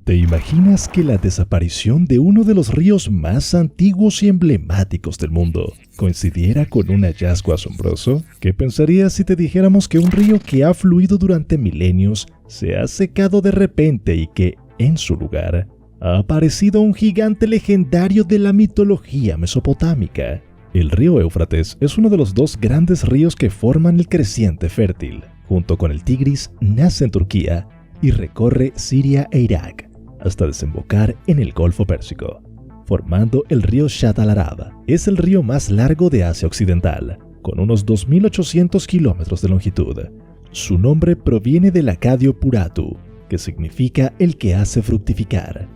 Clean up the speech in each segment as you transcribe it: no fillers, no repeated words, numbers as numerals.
¿Te imaginas que la desaparición de uno de los ríos más antiguos y emblemáticos del mundo coincidiera con un hallazgo asombroso? ¿Qué pensarías si te dijéramos que un río que ha fluido durante milenios se ha secado de repente y que, en su lugar, ha aparecido un gigante legendario de la mitología mesopotámica? El río Éufrates es uno de los dos grandes ríos que forman el creciente fértil. Junto con el Tigris, nace en Turquía y recorre Siria e Irak, hasta desembocar en el Golfo Pérsico, formando el río Shatt al-Arab. Es el río más largo de Asia Occidental, con unos 2.800 kilómetros de longitud. Su nombre proviene del acadio Puratu, que significa el que hace fructificar.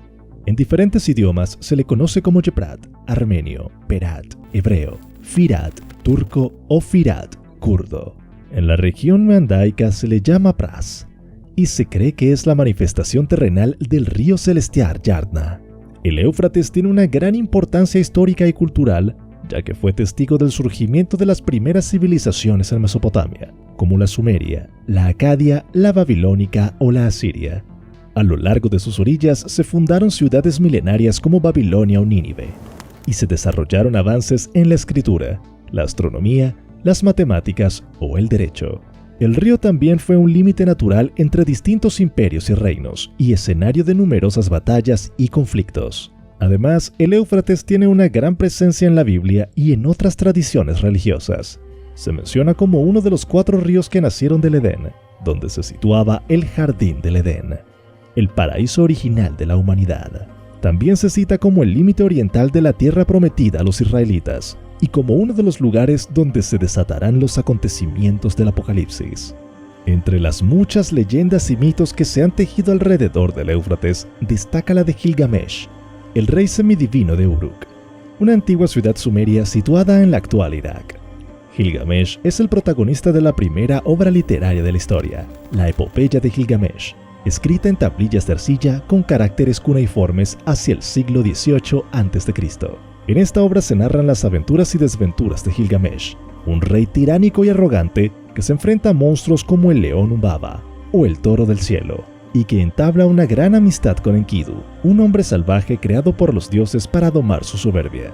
En diferentes idiomas se le conoce como Yeprat, armenio, Perat, hebreo, Firat, turco o Firat, kurdo. En la región mandaica se le llama Pras, y se cree que es la manifestación terrenal del río celestial Yardna. El Éufrates tiene una gran importancia histórica y cultural, ya que fue testigo del surgimiento de las primeras civilizaciones en Mesopotamia, como la sumeria, la acadia, la babilónica o la asiria. A lo largo de sus orillas se fundaron ciudades milenarias como Babilonia o Nínive, y se desarrollaron avances en la escritura, la astronomía, las matemáticas o el derecho. El río también fue un límite natural entre distintos imperios y reinos, y escenario de numerosas batallas y conflictos. Además, el Éufrates tiene una gran presencia en la Biblia y en otras tradiciones religiosas. Se menciona como uno de los 4 ríos que nacieron del Edén, donde se situaba el Jardín del Edén, el paraíso original de la humanidad. También se cita como el límite oriental de la tierra prometida a los israelitas, y como uno de los lugares donde se desatarán los acontecimientos del Apocalipsis. Entre las muchas leyendas y mitos que se han tejido alrededor del Éufrates, destaca la de Gilgamesh, el rey semidivino de Uruk, una antigua ciudad sumeria situada en la actual Irak. Gilgamesh es el protagonista de la primera obra literaria de la historia, la Epopeya de Gilgamesh, escrita en tablillas de arcilla con caracteres cuneiformes hacia el siglo XVIII a.C. En esta obra se narran las aventuras y desventuras de Gilgamesh, un rey tiránico y arrogante que se enfrenta a monstruos como el león Umbaba o el toro del cielo, y que entabla una gran amistad con Enkidu, un hombre salvaje creado por los dioses para domar su soberbia.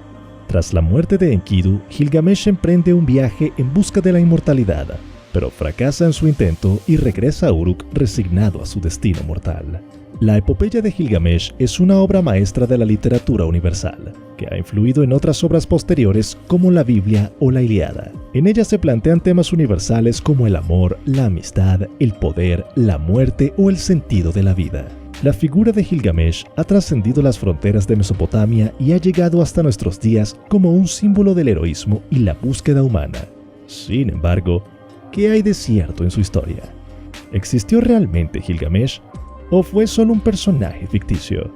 Tras la muerte de Enkidu, Gilgamesh emprende un viaje en busca de la inmortalidad, pero fracasa en su intento y regresa a Uruk resignado a su destino mortal. La Epopeya de Gilgamesh es una obra maestra de la literatura universal, que ha influido en otras obras posteriores como la Biblia o la Ilíada. En ella se plantean temas universales como el amor, la amistad, el poder, la muerte o el sentido de la vida. La figura de Gilgamesh ha trascendido las fronteras de Mesopotamia y ha llegado hasta nuestros días como un símbolo del heroísmo y la búsqueda humana. Sin embargo, ¿qué hay de cierto en su historia? ¿Existió realmente Gilgamesh? ¿O fue solo un personaje ficticio?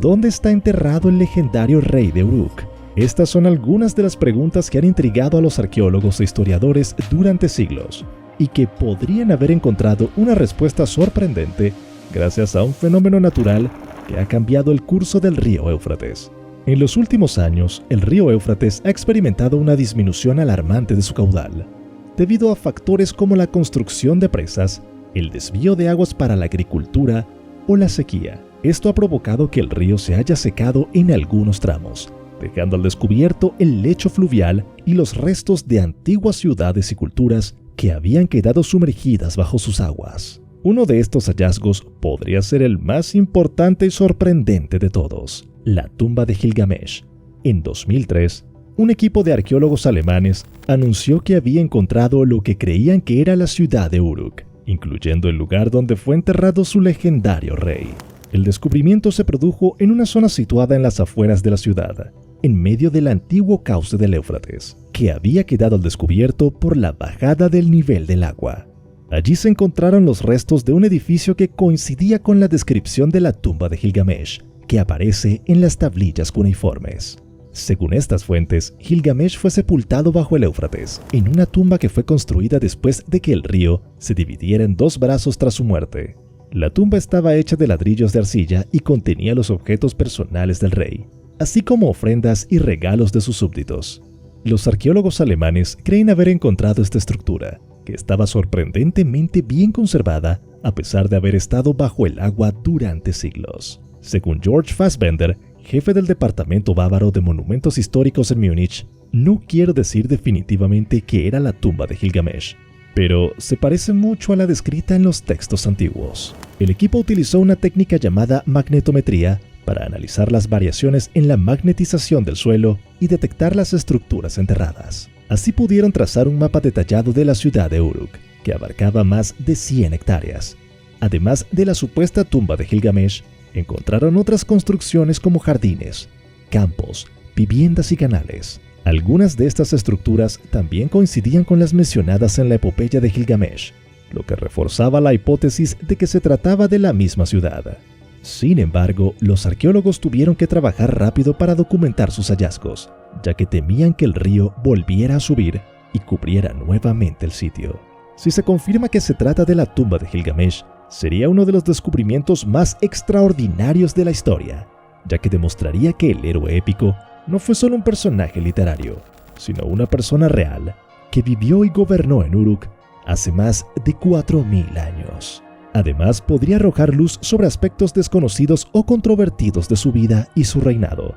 ¿Dónde está enterrado el legendario rey de Uruk? Estas son algunas de las preguntas que han intrigado a los arqueólogos e historiadores durante siglos, y que podrían haber encontrado una respuesta sorprendente gracias a un fenómeno natural que ha cambiado el curso del río Éufrates. En los últimos años, el río Éufrates ha experimentado una disminución alarmante de su caudal, debido a factores como la construcción de presas, el desvío de aguas para la agricultura o la sequía. Esto ha provocado que el río se haya secado en algunos tramos, dejando al descubierto el lecho fluvial y los restos de antiguas ciudades y culturas que habían quedado sumergidas bajo sus aguas. Uno de estos hallazgos podría ser el más importante y sorprendente de todos, la tumba de Gilgamesh. En 2003, un equipo de arqueólogos alemanes anunció que había encontrado lo que creían que era la ciudad de Uruk, incluyendo el lugar donde fue enterrado su legendario rey. El descubrimiento se produjo en una zona situada en las afueras de la ciudad, en medio del antiguo cauce del Éufrates, que había quedado al descubierto por la bajada del nivel del agua. Allí se encontraron los restos de un edificio que coincidía con la descripción de la tumba de Gilgamesh, que aparece en las tablillas cuneiformes. Según estas fuentes, Gilgamesh fue sepultado bajo el Éufrates, en una tumba que fue construida después de que el río se dividiera en 2 brazos tras su muerte. La tumba estaba hecha de ladrillos de arcilla y contenía los objetos personales del rey, así como ofrendas y regalos de sus súbditos. Los arqueólogos alemanes creen haber encontrado esta estructura, que estaba sorprendentemente bien conservada a pesar de haber estado bajo el agua durante siglos. Según George Fassbender, jefe del Departamento Bávaro de Monumentos Históricos en Múnich, no quiero decir definitivamente que era la tumba de Gilgamesh, pero se parece mucho a la descrita en los textos antiguos. El equipo utilizó una técnica llamada magnetometría para analizar las variaciones en la magnetización del suelo y detectar las estructuras enterradas. Así pudieron trazar un mapa detallado de la ciudad de Uruk, que abarcaba más de 100 hectáreas. Además de la supuesta tumba de Gilgamesh, encontraron otras construcciones como jardines, campos, viviendas y canales. Algunas de estas estructuras también coincidían con las mencionadas en la epopeya de Gilgamesh, lo que reforzaba la hipótesis de que se trataba de la misma ciudad. Sin embargo, los arqueólogos tuvieron que trabajar rápido para documentar sus hallazgos, ya que temían que el río volviera a subir y cubriera nuevamente el sitio. Si se confirma que se trata de la tumba de Gilgamesh, sería uno de los descubrimientos más extraordinarios de la historia, ya que demostraría que el héroe épico no fue solo un personaje literario, sino una persona real que vivió y gobernó en Uruk hace más de 4000 años. Además, podría arrojar luz sobre aspectos desconocidos o controvertidos de su vida y su reinado,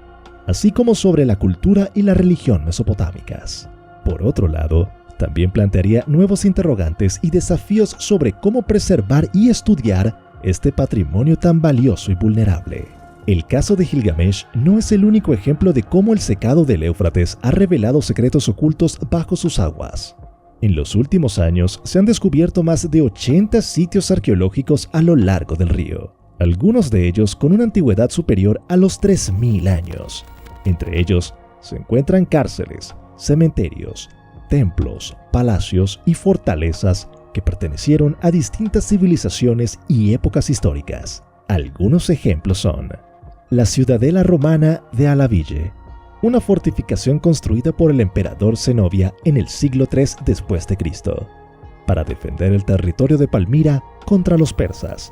así como sobre la cultura y la religión mesopotámicas. Por otro lado, también plantearía nuevos interrogantes y desafíos sobre cómo preservar y estudiar este patrimonio tan valioso y vulnerable. El caso de Gilgamesh no es el único ejemplo de cómo el secado del Éufrates ha revelado secretos ocultos bajo sus aguas. En los últimos años se han descubierto más de 80 sitios arqueológicos a lo largo del río, algunos de ellos con una antigüedad superior a los 3000 años. Entre ellos se encuentran cárceles, cementerios, templos, palacios y fortalezas que pertenecieron a distintas civilizaciones y épocas históricas. Algunos ejemplos son la ciudadela romana de Alaville, una fortificación construida por el emperador Zenobia en el siglo III después de Cristo, para defender el territorio de Palmira contra los persas.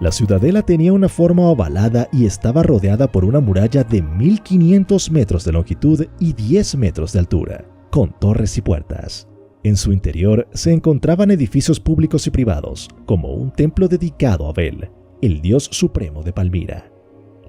La ciudadela tenía una forma ovalada y estaba rodeada por una muralla de 1500 metros de longitud y 10 metros de altura, con torres y puertas. En su interior se encontraban edificios públicos y privados, como un templo dedicado a Bel, el dios supremo de Palmira.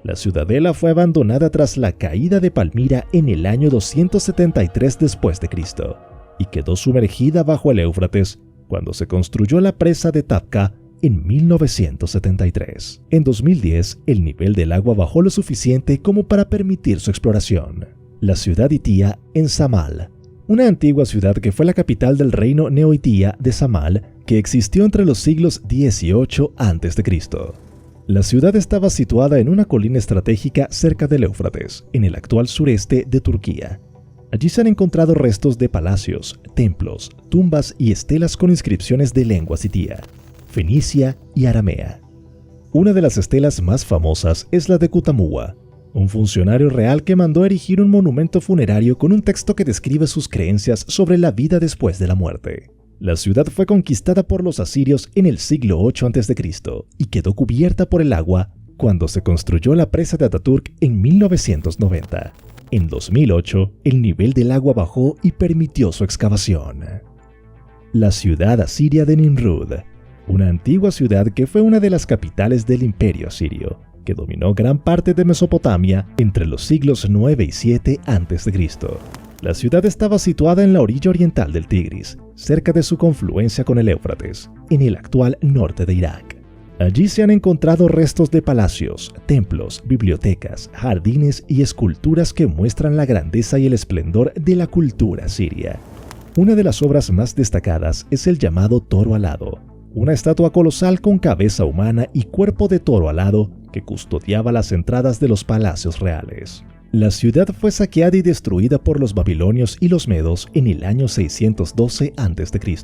La ciudadela fue abandonada tras la caída de Palmira en el año 273 después de Cristo y quedó sumergida bajo el Éufrates cuando se construyó la presa de Tapka en 1973. En 2010, el nivel del agua bajó lo suficiente como para permitir su exploración. La ciudad hitia en Samal, una antigua ciudad que fue la capital del reino neohitia de Samal, que existió entre los siglos 18 a.C. La ciudad estaba situada en una colina estratégica cerca del Éufrates, en el actual sureste de Turquía. Allí se han encontrado restos de palacios, templos, tumbas y estelas con inscripciones de lengua hitia, fenicia y aramea. Una de las estelas más famosas es la de Kutamuwa, un funcionario real que mandó erigir un monumento funerario con un texto que describe sus creencias sobre la vida después de la muerte. La ciudad fue conquistada por los asirios en el siglo 8 a.C. y quedó cubierta por el agua cuando se construyó la presa de Ataturk en 1990. En 2008, el nivel del agua bajó y permitió su excavación. La ciudad asiria de Nimrud, una antigua ciudad que fue una de las capitales del imperio asirio, que dominó gran parte de Mesopotamia entre los siglos 9 y 7 a.C. La ciudad estaba situada en la orilla oriental del Tigris, cerca de su confluencia con el Éufrates, en el actual norte de Irak. Allí se han encontrado restos de palacios, templos, bibliotecas, jardines y esculturas que muestran la grandeza y el esplendor de la cultura siria. Una de las obras más destacadas es el llamado Toro Alado, una estatua colosal con cabeza humana y cuerpo de toro alado que custodiaba las entradas de los palacios reales. La ciudad fue saqueada y destruida por los babilonios y los medos en el año 612 a.C.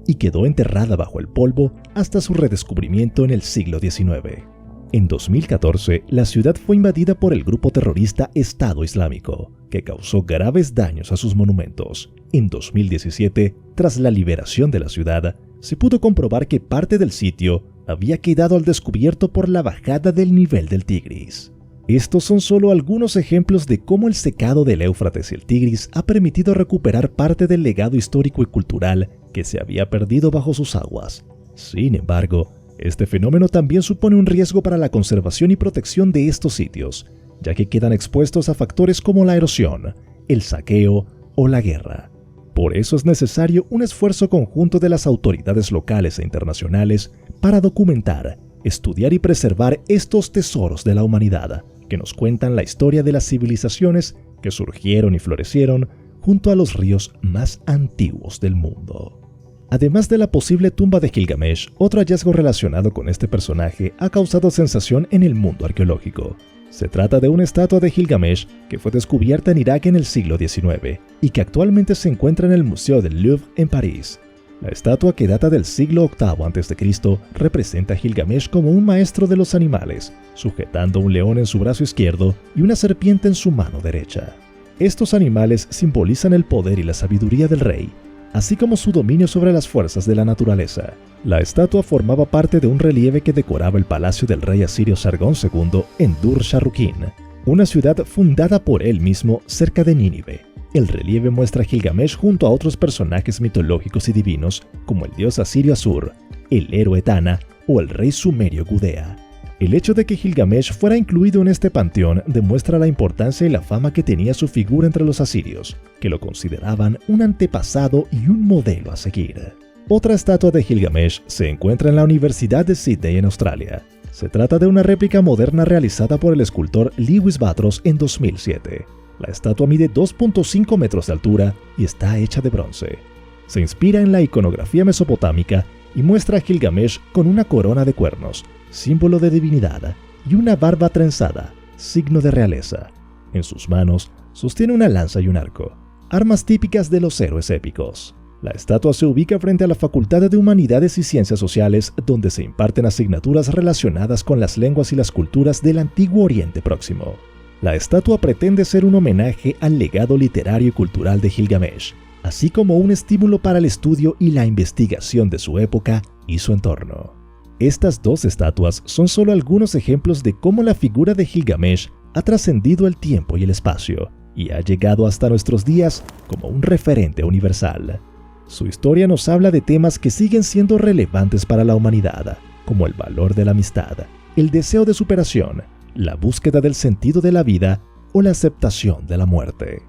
y quedó enterrada bajo el polvo hasta su redescubrimiento en el siglo XIX. En 2014, la ciudad fue invadida por el grupo terrorista Estado Islámico, que causó graves daños a sus monumentos. En 2017, tras la liberación de la ciudad, se pudo comprobar que parte del sitio había quedado al descubierto por la bajada del nivel del Tigris. Estos son solo algunos ejemplos de cómo el secado del Éufrates y el Tigris ha permitido recuperar parte del legado histórico y cultural que se había perdido bajo sus aguas. Sin embargo, Este fenómeno también supone un riesgo para la conservación y protección de estos sitios, ya que quedan expuestos a factores como la erosión, el saqueo o la guerra. Por eso es necesario un esfuerzo conjunto de las autoridades locales e internacionales para documentar, estudiar y preservar estos tesoros de la humanidad, que nos cuentan la historia de las civilizaciones que surgieron y florecieron junto a los ríos más antiguos del mundo. Además de la posible tumba de Gilgamesh, otro hallazgo relacionado con este personaje ha causado sensación en el mundo arqueológico. Se trata de una estatua de Gilgamesh que fue descubierta en Irak en el siglo XIX y que actualmente se encuentra en el Museo del Louvre en París. La estatua, que data del siglo VIII a.C., representa a Gilgamesh como un maestro de los animales, sujetando un león en su brazo izquierdo y una serpiente en su mano derecha. Estos animales simbolizan el poder y la sabiduría del rey, así como su dominio sobre las fuerzas de la naturaleza. La estatua formaba parte de un relieve que decoraba el palacio del rey asirio Sargón II en Dur-Sharrukin, una ciudad fundada por él mismo cerca de Nínive. El relieve muestra a Gilgamesh junto a otros personajes mitológicos y divinos, como el dios asirio Asur, el héroe Tana o el rey sumerio Gudea. El hecho de que Gilgamesh fuera incluido en este panteón demuestra la importancia y la fama que tenía su figura entre los asirios, que lo consideraban un antepasado y un modelo a seguir. Otra estatua de Gilgamesh se encuentra en la Universidad de Sydney en Australia. Se trata de una réplica moderna realizada por el escultor Lewis Batros en 2007. La estatua mide 2.5 metros de altura y está hecha de bronce. Se inspira en la iconografía mesopotámica y muestra a Gilgamesh con una corona de cuernos, símbolo de divinidad, y una barba trenzada, signo de realeza. En sus manos sostiene una lanza y un arco, armas típicas de los héroes épicos. La estatua se ubica frente a la Facultad de Humanidades y Ciencias Sociales, donde se imparten asignaturas relacionadas con las lenguas y las culturas del Antiguo Oriente Próximo. La estatua pretende ser un homenaje al legado literario y cultural de Gilgamesh, así como un estímulo para el estudio y la investigación de su época y su entorno. Estas dos estatuas son solo algunos ejemplos de cómo la figura de Gilgamesh ha trascendido el tiempo y el espacio, y ha llegado hasta nuestros días como un referente universal. Su historia nos habla de temas que siguen siendo relevantes para la humanidad, como el valor de la amistad, el deseo de superación, la búsqueda del sentido de la vida o la aceptación de la muerte.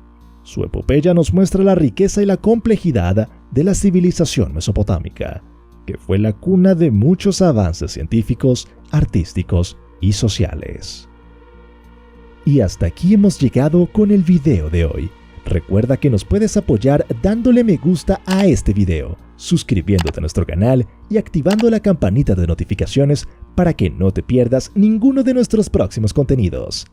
Su epopeya nos muestra la riqueza y la complejidad de la civilización mesopotámica, que fue la cuna de muchos avances científicos, artísticos y sociales. Y hasta aquí hemos llegado con el video de hoy. Recuerda que nos puedes apoyar dándole me gusta a este video, suscribiéndote a nuestro canal y activando la campanita de notificaciones para que no te pierdas ninguno de nuestros próximos contenidos.